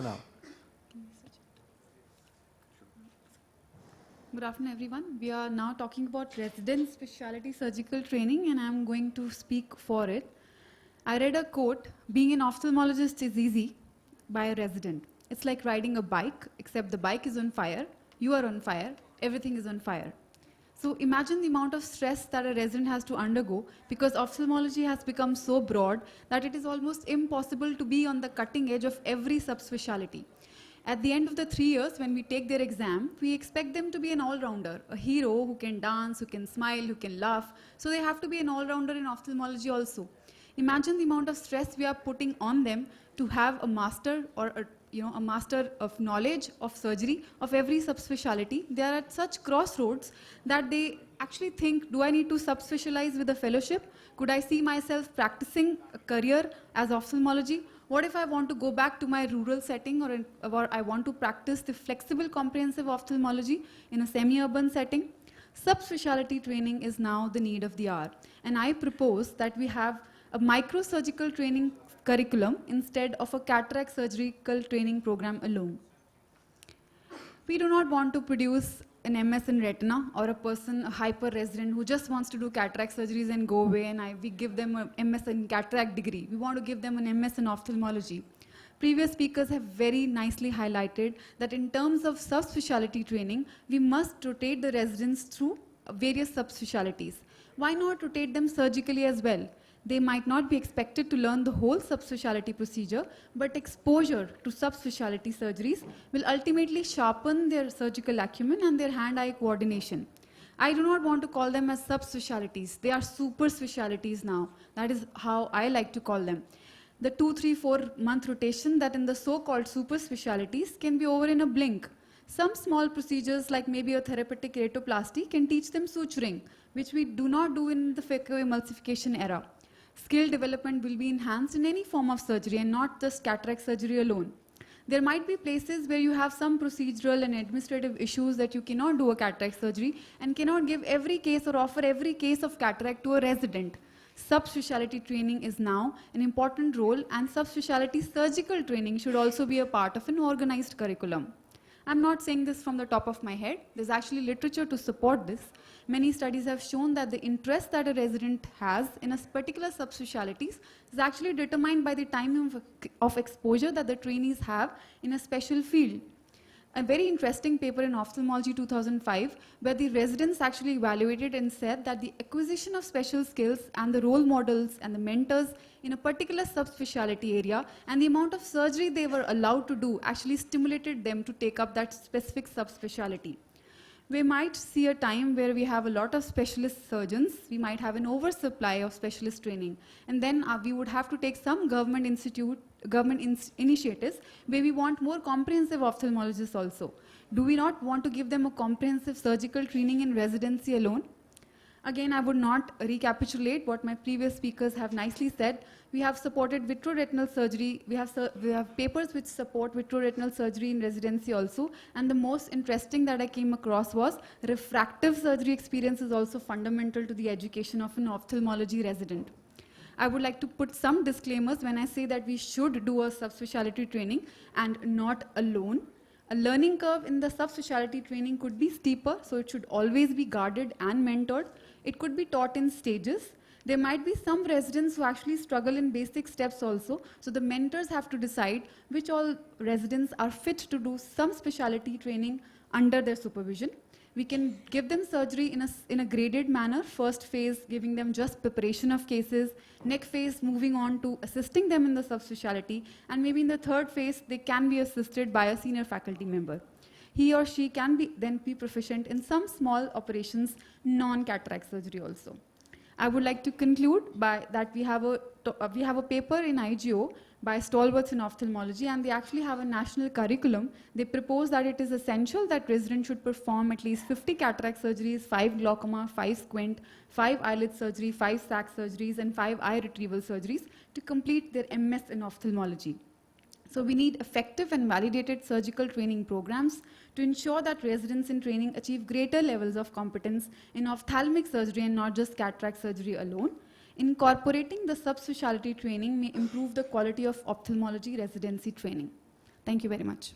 Now, Good afternoon, everyone. We are now talking about resident specialty surgical training, and I'm going to speak for it. I read a quote, "Being an ophthalmologist is easy," by a resident. It's like riding a bike, except the bike is on fire, you are on fire, everything is on fire. So imagine the amount of stress that a resident has to undergo because ophthalmology has become so broad that it is almost impossible to be on the cutting edge of every subspecialty. At the end of the 3 years, when we take their exam, we expect them to be an all-rounder, a hero who can dance, who can smile, who can laugh. So they have to be an all-rounder in ophthalmology also. Imagine the amount of stress we are putting on them to have a master or a master of knowledge of surgery of every subspecialty. They are at such crossroads that they actually think, do I need to subspecialize with a fellowship? Could I see myself practicing a career as ophthalmology? What if I want to go back to my rural setting, or I want to practice the flexible comprehensive ophthalmology in a semi-urban setting? Subspecialty training is now the need of the hour. And I propose that we have a microsurgical training curriculum instead of a cataract surgical training program alone. We do not want to produce an MS in retina or a person, a hyper resident who just wants to do cataract surgeries and go away, and we give them an MS in cataract degree. We want to give them an MS in ophthalmology. Previous speakers have very nicely highlighted that in terms of subspecialty training, we must rotate the residents through various subspecialties. Why not rotate them surgically as well? They might not be expected to learn the whole subspecialty procedure, but exposure to subspecialty surgeries will ultimately sharpen their surgical acumen and their hand-eye coordination. I do not want to call them as subspecialties. They are super specialties now. That is how I like to call them. The 2, 3, 4 month rotation that in the so-called super specialties can be over in a blink. Some small procedures like maybe a therapeutic keratoplasty can teach them suturing, which we do not do in the phacoemulsification era. Skill development will be enhanced in any form of surgery and not just cataract surgery alone. There might be places where you have some procedural and administrative issues that you cannot do a cataract surgery and cannot give every case or offer every case of cataract to a resident. Subspecialty training is now an important role, and subspecialty surgical training should also be a part of an organized curriculum. I'm not saying this from the top of my head. There's actually literature to support this. Many studies have shown that the interest that a resident has in a particular subspecialties is actually determined by the time of exposure that the trainees have in a special field. A very interesting paper in Ophthalmology 2005, where the residents actually evaluated and said that the acquisition of special skills and the role models and the mentors in a particular subspecialty area and the amount of surgery they were allowed to do actually stimulated them to take up that specific subspecialty. We might see a time where we have a lot of specialist surgeons, we might have an oversupply of specialist training, and then we would have to take some government initiatives where we want more comprehensive ophthalmologists also. Do we not want to give them a comprehensive surgical training in residency alone? Again, I would not recapitulate what my previous speakers have nicely said. We have supported vitreoretinal surgery. We have papers which support vitreoretinal surgery in residency also. And the most interesting that I came across was refractive surgery experience is also fundamental to the education of an ophthalmology resident. I would like to put some disclaimers when I say that we should do a subspecialty training and not alone. A learning curve in the subspecialty training could be steeper, so it should always be guarded and mentored. It could be taught in stages. There might be some residents who actually struggle in basic steps also, so the mentors have to decide which all residents are fit to do some specialty training under their supervision. We can give them surgery in a graded manner. First phase, giving them just preparation of cases. Next phase, moving on to assisting them in the subspecialty. And maybe in the third phase, they can be assisted by a senior faculty member. He or she can then be proficient in some small operations, non-cataract surgery also. I would like to conclude by that we have a paper in IGO by stalwarts in ophthalmology, and they actually have a national curriculum. They propose that it is essential that residents should perform at least 50 cataract surgeries, 5 glaucoma, 5 squint, 5 eyelid surgery, 5 SAC surgeries, and 5 eye retrieval surgeries to complete their MS in ophthalmology. So we need effective and validated surgical training programs to ensure that residents in training achieve greater levels of competence in ophthalmic surgery and not just cataract surgery alone. Incorporating the subspecialty training may improve the quality of ophthalmology residency training. Thank you very much.